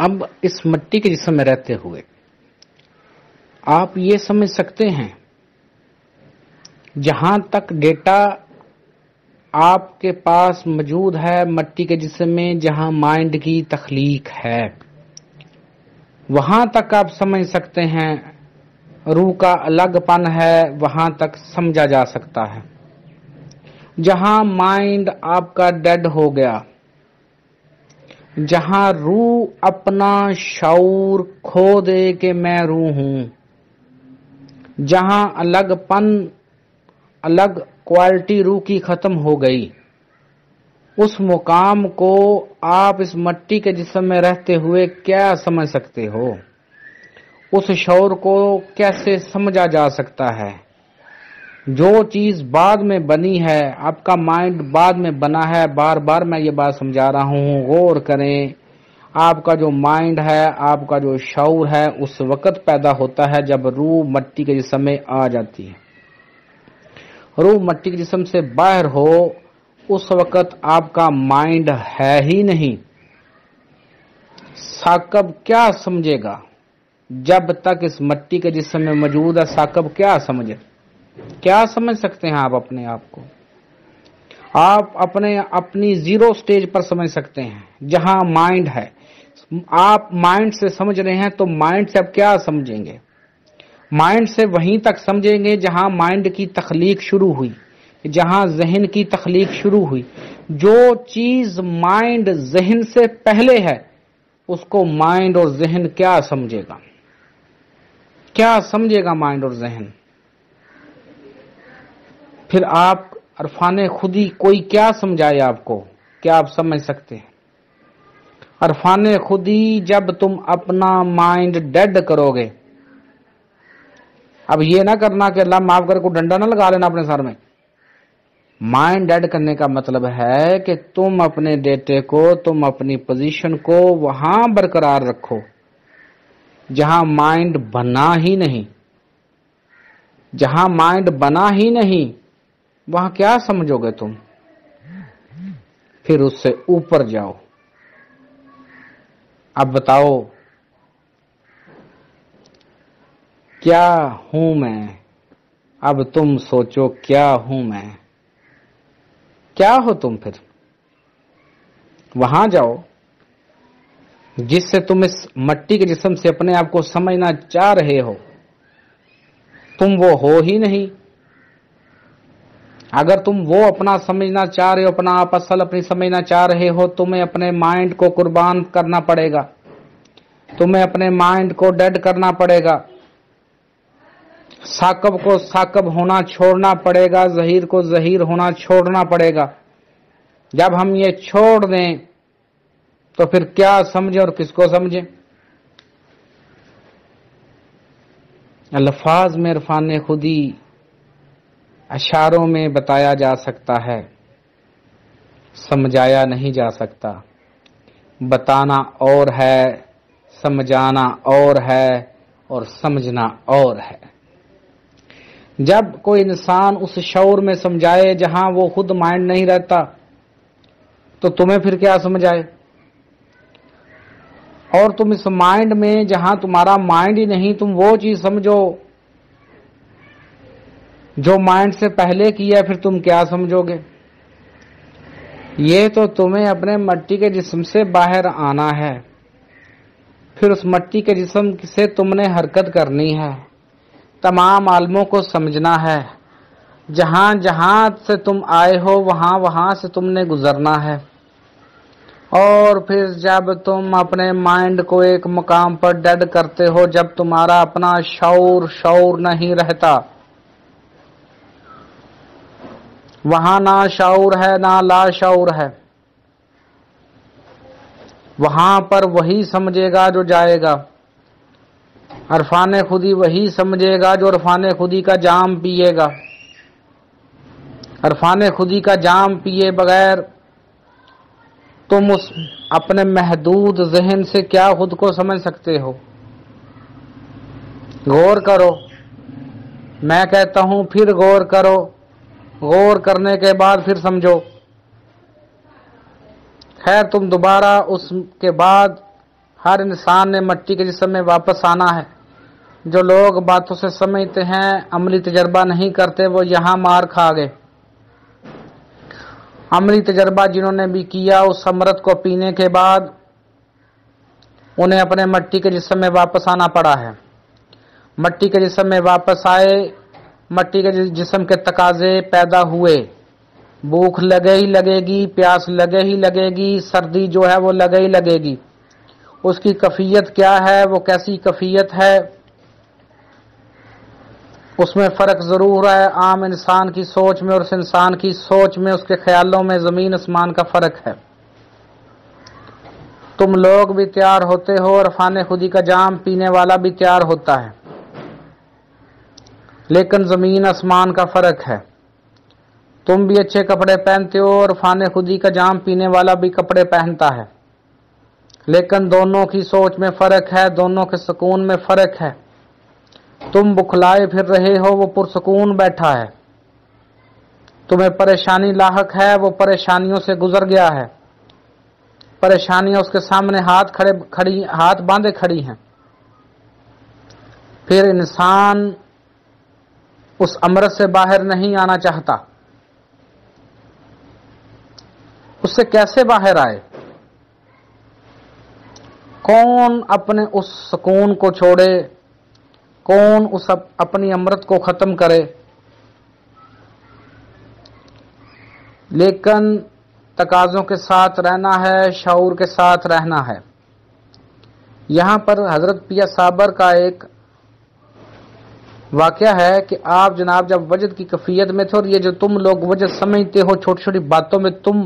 اب اس مٹی کے جسم میں رہتے ہوئے آپ یہ سمجھ سکتے ہیں، جہاں تک ڈیٹا آپ کے پاس موجود ہے مٹی کے جسم میں، جہاں مائنڈ کی تخلیق ہے، وہاں تک آپ سمجھ سکتے ہیں روح کا الگ پن ہے، وہاں تک سمجھا جا سکتا ہے۔ جہاں مائنڈ آپ کا ڈیڈ ہو گیا، جہاں روح اپنا شعور کھو دے کہ میں روح ہوں، جہاں الگ پن، الگ کوالٹی روح کی ختم ہو گئی، اس مقام کو آپ اس مٹی کے جسم میں رہتے ہوئے کیا سمجھ سکتے ہو؟ اس شعور کو کیسے سمجھا جا سکتا ہے؟ جو چیز بعد میں بنی ہے، آپ کا مائنڈ بعد میں بنا ہے، بار بار میں یہ بات سمجھا رہا ہوں، غور کریں۔ آپ کا جو مائنڈ ہے، آپ کا جو شعور ہے، اس وقت پیدا ہوتا ہے جب روح مٹی کے جسم میں آ جاتی ہے۔ روح مٹی کے جسم سے باہر ہو، اس وقت آپ کا مائنڈ ہے ہی نہیں۔ ثاقب کیا سمجھے گا؟ جب تک اس مٹی کے جسم میں موجود ہے، ثاقب کیا سمجھے؟ کیا سمجھ سکتے ہیں آپ اپنے آپ کو؟ آپ اپنی زیرو سٹیج پر سمجھ سکتے ہیں، جہاں مائنڈ ہے۔ آپ مائنڈ سے سمجھ رہے ہیں تو مائنڈ سے آپ کیا سمجھیں گے؟ مائنڈ سے وہیں تک سمجھیں گے جہاں مائنڈ کی تخلیق شروع ہوئی، جہاں ذہن کی تخلیق شروع ہوئی۔ جو چیز مائنڈ ذہن سے پہلے ہے، اس کو مائنڈ اور ذہن کیا سمجھے گا؟ کیا سمجھے گا مائنڈ اور ذہن؟ پھر آپ عرفان خودی کوئی کیا سمجھائے آپ کو؟ کیا آپ سمجھ سکتے ہیں؟ عرفان خودی جب تم اپنا مائنڈ ڈیڈ کرو گے، اب یہ نہ کرنا کہ اللہ معاف کر کو ڈنڈا نہ لگا لینا اپنے سر میں۔ مائنڈ ڈیڈ کرنے کا مطلب ہے کہ تم اپنے ڈیٹے کو، تم اپنی پوزیشن کو وہاں برقرار رکھو جہاں مائنڈ بنا ہی نہیں۔ جہاں مائنڈ بنا ہی نہیں، وہاں کیا سمجھو گے تم؟ پھر اس سے اوپر جاؤ۔ اب بتاؤ، کیا ہوں میں؟ اب تم سوچو، کیا ہوں میں؟ کیا ہو تم؟ پھر وہاں جاؤ جس سے تم اس مٹی کے جسم سے اپنے آپ کو سمجھنا چاہ رہے ہو، تم وہ ہو ہی نہیں۔ اگر تم وہ اپنا سمجھنا چاہ رہے ہو، اپنا آپ اصل اپنی سمجھنا چاہ رہے ہو، تمہیں اپنے مائنڈ کو قربان کرنا پڑے گا، تمہیں اپنے مائنڈ کو ڈیڈ کرنا پڑے گا، ثاقب کو ثاقب ہونا چھوڑنا پڑے گا، ظہیر کو ظہیر ہونا چھوڑنا پڑے گا۔ جب ہم یہ چھوڑ دیں تو پھر کیا سمجھیں اور کس کو سمجھیں؟ الفاظ میں عرفان خودی اشاروں میں بتایا جا سکتا ہے، سمجھایا نہیں جا سکتا۔ بتانا اور ہے، سمجھانا اور ہے، اور سمجھنا اور ہے۔ جب کوئی انسان اس شعور میں سمجھائے جہاں وہ خود مائنڈ نہیں رہتا، تو تمہیں پھر کیا سمجھائے؟ اور تم اس مائنڈ میں جہاں تمہارا مائنڈ ہی نہیں، تم وہ چیز سمجھو جو مائنڈ سے پہلے کیا، پھر تم کیا سمجھو گے؟ یہ تو تمہیں اپنے مٹی کے جسم سے باہر آنا ہے، پھر اس مٹی کے جسم سے تم نے حرکت کرنی ہے، تمام عالموں کو سمجھنا ہے، جہاں جہاں سے تم آئے ہو وہاں وہاں سے تم نے گزرنا ہے۔ اور پھر جب تم اپنے مائنڈ کو ایک مقام پر ڈیڈ کرتے ہو، جب تمہارا اپنا شعور نہیں رہتا، وہاں نہ شعور ہے نہ لا شعور ہے، وہاں پر وہی سمجھے گا جو جائے گا۔ عرفان خودی وہی سمجھے گا جو عرفان خودی کا جام پیے گا۔ عرفان خودی کا جام پیے بغیر تم اس اپنے محدود ذہن سے کیا خود کو سمجھ سکتے ہو؟ غور کرو، میں کہتا ہوں پھر غور کرو، غور کرنے کے بعد پھر سمجھو۔ خیر، تم دوبارہ اس کے بعد ہر انسان نے مٹی کے جسم میں واپس آنا ہے۔ جو لوگ باتوں سے سمجھتے ہیں، عملی تجربہ نہیں کرتے، وہ یہاں مار کھا گئے۔ عملی تجربہ جنہوں نے بھی کیا، اس امرت کو پینے کے بعد انہیں اپنے مٹی کے جسم میں واپس آنا پڑا ہے۔ مٹی کے جسم میں واپس آئے، مٹی کے جسم کے تقاضے پیدا ہوئے۔ بھوک لگے ہی لگے گی، پیاس لگے ہی لگے گی، سردی جو ہے وہ لگے ہی لگے گی۔ اس کی کیفیت کیا ہے، وہ کیسی کیفیت ہے، اس میں فرق ضرور ہے۔ عام انسان کی سوچ میں اور اس انسان کی سوچ میں، اس کے خیالوں میں زمین آسمان کا فرق ہے۔ تم لوگ بھی تیار ہوتے ہو اور فان خودی کا جام پینے والا بھی تیار ہوتا ہے، لیکن زمین آسمان کا فرق ہے۔ تم بھی اچھے کپڑے پہنتے ہو اور فان خودی کا جام پینے والا بھی کپڑے پہنتا ہے، لیکن دونوں کی سوچ میں فرق ہے، دونوں کے سکون میں فرق ہے۔ تم بکھلائے پھر رہے ہو، وہ پرسکون بیٹھا ہے۔ تمہیں پریشانی لاحق ہے، وہ پریشانیوں سے گزر گیا ہے۔ پریشانیاں اس کے سامنے ہاتھ باندھے کھڑی ہیں۔ پھر انسان اس امرت سے باہر نہیں آنا چاہتا، اس سے کیسے باہر آئے؟ کون اپنے اس سکون کو چھوڑے؟ کون اس اپنی امرت کو ختم کرے؟ لیکن تقاضوں کے ساتھ رہنا ہے، شعور کے ساتھ رہنا ہے۔ یہاں پر حضرت پیا صابر کا ایک واقعہ ہے کہ آپ جناب جب وجد کی کیفیت میں تھے، اور یہ جو تم لوگ وجد سمجھتے ہو، چھوٹی چھوٹی باتوں میں تم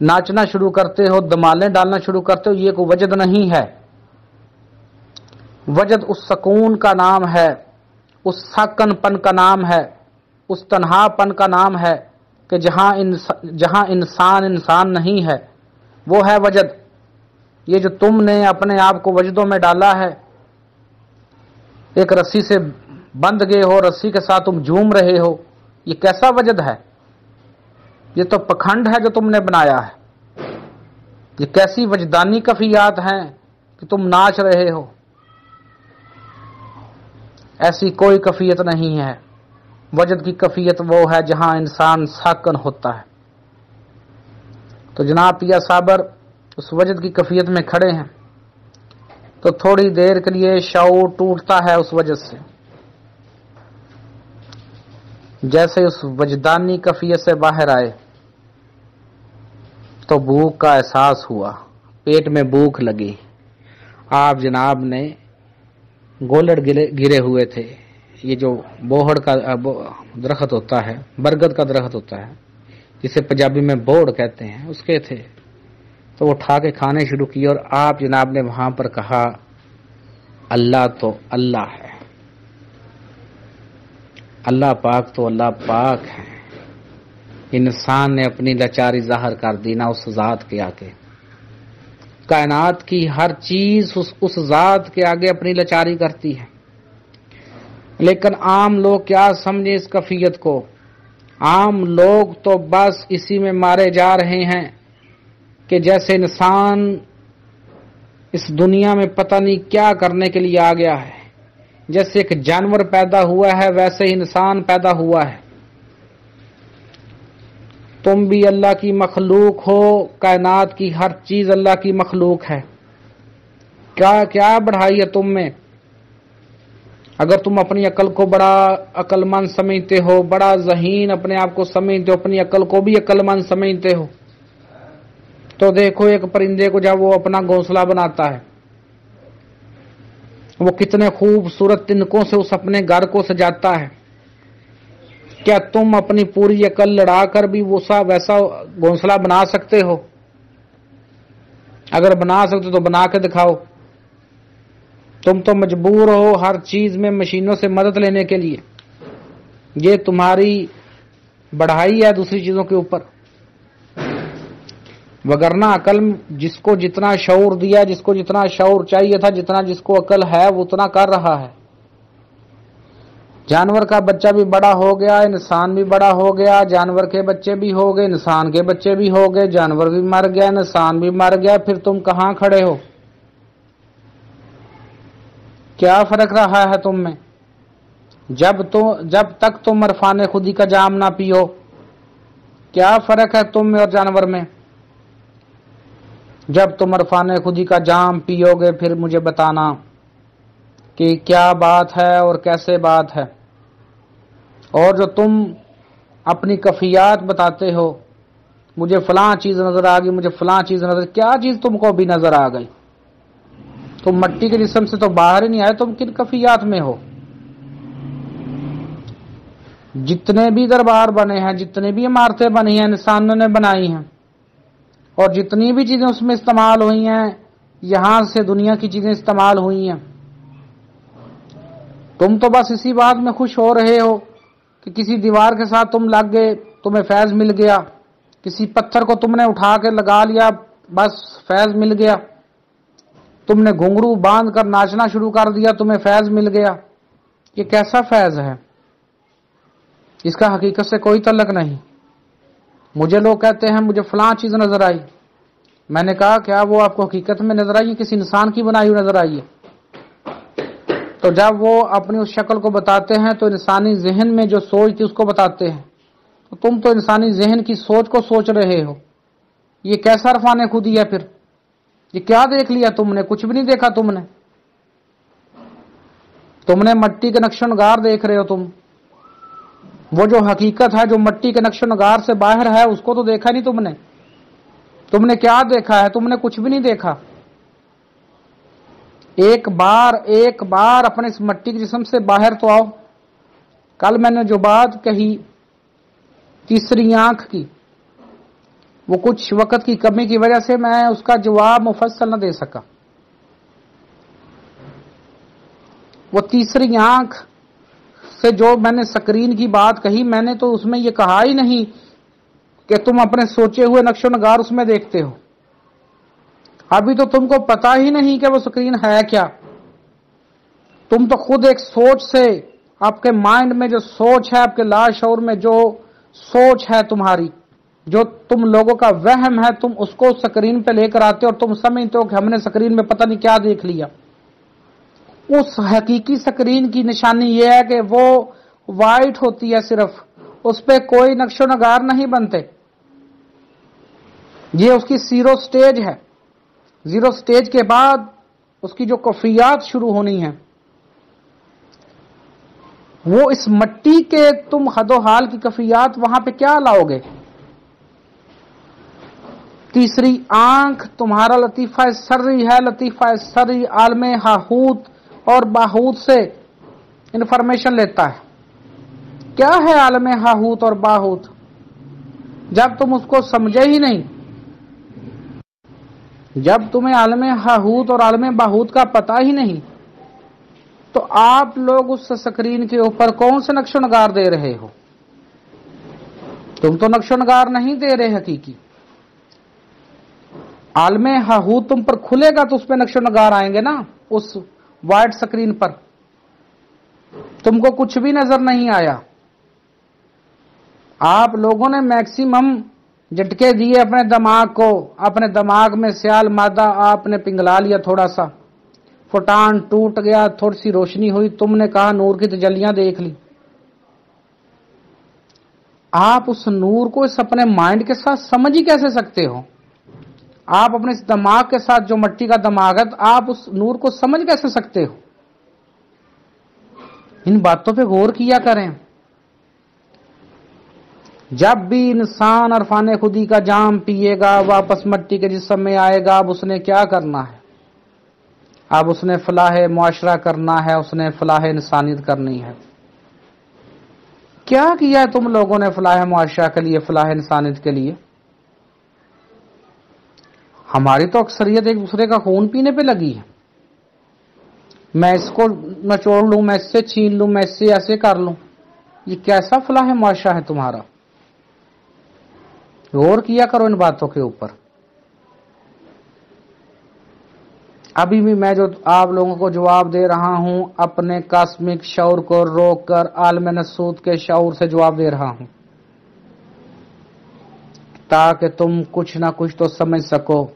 ناچنا شروع کرتے ہو، دمالیں ڈالنا شروع کرتے ہو، یہ کوئی وجد نہیں ہے۔ وجد اس سکون کا نام ہے، اس ساکن پن کا نام ہے، اس تنہا پن کا نام ہے کہ جہاں انسان نہیں ہے، وہ ہے وجد۔ یہ جو تم نے اپنے آپ کو وجدوں میں ڈالا ہے، ایک رسی سے بندھ گئے ہو، رسی کے ساتھ تم جھوم رہے ہو، یہ کیسا وجد ہے؟ یہ تو پکھنڈ ہے جو تم نے بنایا ہے۔ یہ کیسی وجدانی کیفیات ہیں کہ تم ناچ رہے ہو؟ ایسی کوئی کیفیت نہیں ہے۔ وجد کی کیفیت وہ ہے جہاں انسان ساکن ہوتا ہے۔ تو جناب پیا صابر اس وجد کی کیفیت میں کھڑے ہیں، تو تھوڑی دیر کے لیے شعور ٹوٹتا ہے اس وجد سے۔ جیسے اس وجدانی کیفیت سے باہر آئے تو بھوک کا احساس ہوا، پیٹ میں بھوک لگی۔ آپ جناب نے گولڑ گرے ہوئے تھے، یہ جو بوہڑ کا درخت ہوتا ہے، برگد کا درخت ہوتا ہے، جسے پنجابی میں بوڑ کہتے ہیں، اس کے تھے، تو وہ اٹھا کے کھانے شروع کیے، اور آپ جناب نے وہاں پر کہا اللہ تو اللہ ہے، اللہ پاک تو اللہ پاک ہے۔ انسان نے اپنی لاچاری ظاہر کر دی نہ اس ذات کے آگے۔ کائنات کی ہر چیز اس ذات کے آگے اپنی لاچاری کرتی ہے، لیکن عام لوگ کیا سمجھیں اس کیفیت کو؟ عام لوگ تو بس اسی میں مارے جا رہے ہیں کہ جیسے انسان اس دنیا میں پتہ نہیں کیا کرنے کے لیے آ گیا ہے، جیسے ایک جانور پیدا ہوا ہے ویسے ہی انسان پیدا ہوا ہے۔ تم بھی اللہ کی مخلوق ہو، کائنات کی ہر چیز اللہ کی مخلوق ہے۔ کیا بڑھائی ہے تم میں؟ اگر تم اپنی عقل کو بڑا عقل مند سمجھتے ہو، بڑا ذہین اپنے آپ کو سمجھتے ہو، اپنی عقل کو بھی عقل مند سمجھتے ہو، تو دیکھو ایک پرندے کو جب وہ اپنا گھونسلہ بناتا ہے، وہ کتنے خوبصورت تنکوں سے اس اپنے گھر کو سجاتا ہے۔ کیا تم اپنی پوری عقل لڑا کر بھی ویسا گھونسلہ بنا سکتے ہو؟ اگر بنا سکتے تو بنا کے دکھاؤ۔ تم تو مجبور ہو ہر چیز میں مشینوں سے مدد لینے کے لیے۔ یہ تمہاری بڑھائی ہے دوسری چیزوں کے اوپر، وگرنہ عقل جس کو جتنا شعور دیا، جس کو جتنا شعور چاہیے تھا، جتنا جس کو عقل ہے وہ اتنا کر رہا ہے۔ جانور کا بچہ بھی بڑا ہو گیا، انسان بھی بڑا ہو گیا، جانور کے بچے بھی ہو گئے، انسان کے بچے بھی ہو گئے، جانور بھی مر گیا، انسان بھی مر گیا، پھر تم کہاں کھڑے ہو؟ کیا فرق رہا ہے تم میں؟ جب تک تم عرفان خودی کا جام نہ پیو، کیا فرق ہے تم میں اور جانور میں؟ جب تم عرفان خودی کا جام پیو گے پھر مجھے بتانا کہ کیا بات ہے اور کیسے بات ہے۔ اور جو تم اپنی کفیات بتاتے ہو، مجھے فلاں چیز نظر آ گئی، مجھے فلاں چیز نظر، کیا چیز تم کو بھی نظر آ گئی؟ تم مٹی کے جسم سے تو باہر ہی نہیں آئے، تم کن کفیات میں ہو؟ جتنے بھی دربار بنے ہیں، جتنے بھی عمارتیں بنی ہیں انسانوں نے بنائی ہیں، اور جتنی بھی چیزیں اس میں استعمال ہوئی ہیں، یہاں سے دنیا کی چیزیں استعمال ہوئی ہیں، تم تو بس اسی بات میں خوش ہو رہے ہو کہ کسی دیوار کے ساتھ تم لگ گئے، تمہیں فیض مل گیا، کسی پتھر کو تم نے اٹھا کے لگا لیا، بس فیض مل گیا، تم نے گھنگرو باندھ کر ناچنا شروع کر دیا، تمہیں فیض مل گیا۔ یہ کیسا فیض ہے؟ اس کا حقیقت سے کوئی تعلق نہیں۔ مجھے لوگ کہتے ہیں مجھے فلاں چیز نظر آئی، میں نے کہا کیا وہ آپ کو حقیقت میں نظر آئی، کسی انسان کی بنائی ہوئی نظر آئی ہے؟ تو جب وہ اپنی اس شکل کو بتاتے ہیں تو انسانی ذہن میں جو سوچ تھی اس کو بتاتے ہیں، تو تم تو انسانی ذہن کی سوچ کو سوچ رہے ہو۔ یہ کیسا عرفان خودی ہے پھر؟ یہ کیا دیکھ لیا تم نے؟ کچھ بھی نہیں دیکھا تم نے مٹی کے نقش و نگار دیکھ رہے ہو تم۔ وہ جو حقیقت ہے جو مٹی کے نقش و نگار سے باہر ہے اس کو تو دیکھا نہیں تم نے۔ تم نے کیا دیکھا ہے؟ تم نے کچھ بھی نہیں دیکھا۔ ایک بار اپنے اس مٹی کے جسم سے باہر تو آؤ۔ کل میں نے جو بات کہی تیسری آنکھ کی، وہ کچھ وقت کی کمی کی وجہ سے میں اس کا جواب مفصل نہ دے سکا۔ وہ تیسری آنکھ سے جو میں نے سکرین کی بات کہی، میں نے تو اس میں یہ کہا ہی نہیں کہ تم اپنے سوچے ہوئے نقش و نگار اس میں دیکھتے ہو۔ ابھی تو تم کو پتا ہی نہیں کہ وہ سکرین ہے کیا۔ تم تو خود ایک سوچ سے، آپ کے مائنڈ میں جو سوچ ہے، آپ کے لاشعور میں جو سوچ ہے تمہاری، جو تم لوگوں کا وہم ہے، تم اس کو سکرین پہ لے کر آتے ہو اور تم سمجھتے ہو کہ ہم نے سکرین میں پتہ نہیں کیا دیکھ لیا۔ اس حقیقی سکرین کی نشانی یہ ہے کہ وہ وائٹ ہوتی ہے، صرف اس پہ کوئی نقش و نگار نہیں بنتے۔ یہ اس کی زیرو سٹیج ہے۔ زیرو سٹیج کے بعد اس کی جو کفیات شروع ہونی ہیں، وہ اس مٹی کے تم حد و حال کی کفیات وہاں پہ کیا لاؤ گے؟ تیسری آنکھ تمہارا لطیفہ سری ہے۔ لطیفہ سری عالم ہاہوت اور باہوت سے انفارمیشن لیتا ہے۔ کیا ہے عالم ہاہوت اور باہوت؟ جب تم اس کو سمجھے ہی نہیں، جب تمہیں عالم ہاہوت اور عالم باہوت کا پتہ ہی نہیں، تو آپ لوگ اس سکرین کے اوپر کون سے نقش و نگار دے رہے ہو؟ تم تو نقش و نگار نہیں دے رہے حقیقی۔ عالم ہاہوت تم پر کھلے گا تو اس پہ نقش و نگار آئیں گے نا، اس وائٹ سکرین پر۔ تم کو کچھ بھی نظر نہیں آیا۔ آپ لوگوں نے میکسیمم جھٹکے دیے اپنے دماغ کو، اپنے دماغ میں سیال مادہ آپ نے پنگلا لیا، تھوڑا سا فوٹان ٹوٹ گیا، تھوڑی سی روشنی ہوئی، تم نے کہا نور کی تجلیاں دیکھ لی۔ آپ اس نور کو اس اپنے مائنڈ کے ساتھ سمجھ ہی کیسے سکتے ہو؟ آپ اپنے اس دماغ کے ساتھ جو مٹی کا دماغ ہے، آپ اس نور کو سمجھ کیسے سکتے ہو؟ ان باتوں پہ غور کیا کریں۔ جب بھی انسان عرفان خودی کا جام پیے گا، واپس مٹی کے جسم میں آئے گا، اب اس نے کیا کرنا ہے؟ اب اس نے فلاح معاشرہ کرنا ہے، اس نے فلاح انسانیت کرنی ہے۔ کیا کیا ہے تم لوگوں نے فلاح معاشرہ کے لیے، فلاح انسانیت کے لیے؟ ہماری تو اکثریت ایک دوسرے کا خون پینے پہ لگی ہے۔ میں اس کو نچوڑ لوں، میں اس سے چھین لوں، میں اس سے ایسے کر لوں۔ یہ کیسا فلاح معاشرہ ہے تمہارا؟ غور کیا کرو ان باتوں کے اوپر۔ ابھی بھی میں جو آپ لوگوں کو جواب دے رہا ہوں، اپنے کاسمک شعور کو روک کر عالم ناسوت کے شعور سے جواب دے رہا ہوں، تاکہ تم کچھ نہ کچھ تو سمجھ سکو،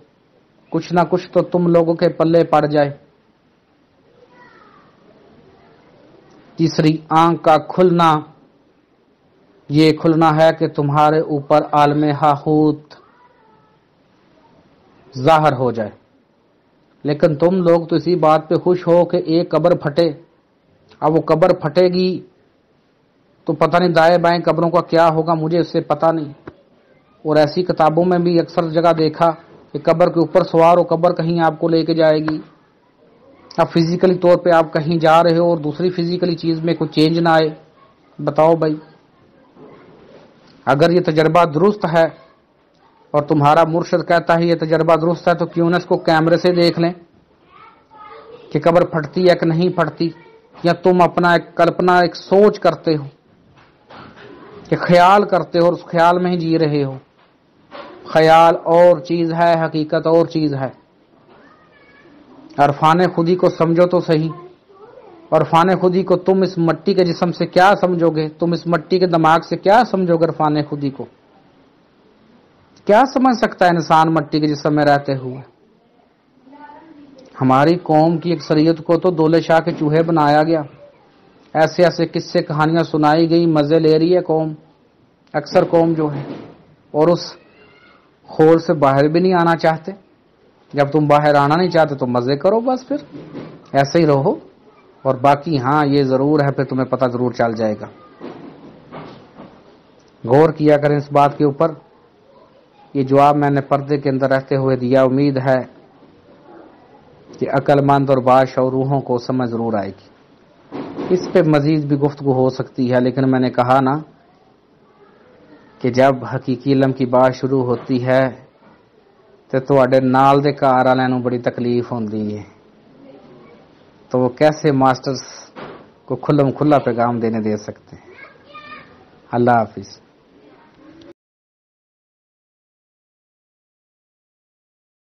کچھ نہ کچھ تو تم لوگوں کے پلے پڑ جائے۔ تیسری آنکھ کا کھلنا، یہ کھلنا ہے کہ تمہارے اوپر عالم ہاہوت ظاہر ہو جائے۔ لیکن تم لوگ تو اسی بات پہ خوش ہو کہ ایک قبر پھٹے۔ اب وہ قبر پھٹے گی تو پتہ نہیں دائیں بائیں قبروں کا کیا ہوگا، مجھے اس سے پتہ نہیں۔ اور ایسی کتابوں میں بھی اکثر جگہ دیکھا کہ قبر کے اوپر سوار ہو، قبر کہیں آپ کو لے کے جائے گی۔ اب فزیکلی طور پہ آپ کہیں جا رہے ہو اور دوسری فزیکلی چیز میں کوئی چینج نہ آئے، بتاؤ بھائی۔ اگر یہ تجربہ درست ہے اور تمہارا مرشد کہتا ہے یہ تجربہ درست ہے، تو کیوں نہ اس کو کیمرے سے دیکھ لیں کہ قبر پھٹتی ہے کہ نہیں پھٹتی؟ یا تم اپنا ایک کلپنا، ایک سوچ کرتے ہو کہ خیال کرتے ہو اور اس خیال میں ہی جی رہے ہو؟ خیال اور چیز ہے، حقیقت اور چیز ہے۔ عرفان خودی کو سمجھو تو صحیح۔ عرفان خودی کو تم اس مٹی کے جسم سے کیا سمجھو گے؟ تم اس مٹی کے دماغ سے کیا سمجھو گے؟ عرفان خودی کو کیا سمجھ سکتا ہے انسان مٹی کے جسم میں رہتے ہوئے؟ ہماری قوم کی اکثریت کو تو دولے شاہ کے چوہے بنایا گیا، ایسے ایسے قصے کہانیاں سنائی گئی، مزے لے رہی ہے قوم، اکثر قوم جو ہے، اور اس خول سے باہر بھی نہیں آنا چاہتے۔ جب تم باہر آنا نہیں چاہتے تو مزے کرو، بس پھر ایسے ہی رہو۔ اور باقی ہاں یہ ضرور ہے، پھر تمہیں پتہ ضرور چل جائے گا۔ غور کیا کریں اس بات کے اوپر۔ یہ جواب میں نے پردے کے اندر رہتے ہوئے دیا، امید ہے کہ عقل مند اور باشعور روحوں کو سمجھ ضرور آئے گی۔ اس پہ مزید بھی گفتگو ہو سکتی ہے، لیکن میں نے کہا نا کہ جب حقیقی علم کی بات شروع ہوتی ہے تو تواڈے نال دے گھر والوں نوں بڑی تکلیف ہوندی ہے، تو وہ کیسے ماسٹرز کو کھلم کھلا پیغام دے سکتے ہیں؟ اللہ حافظ۔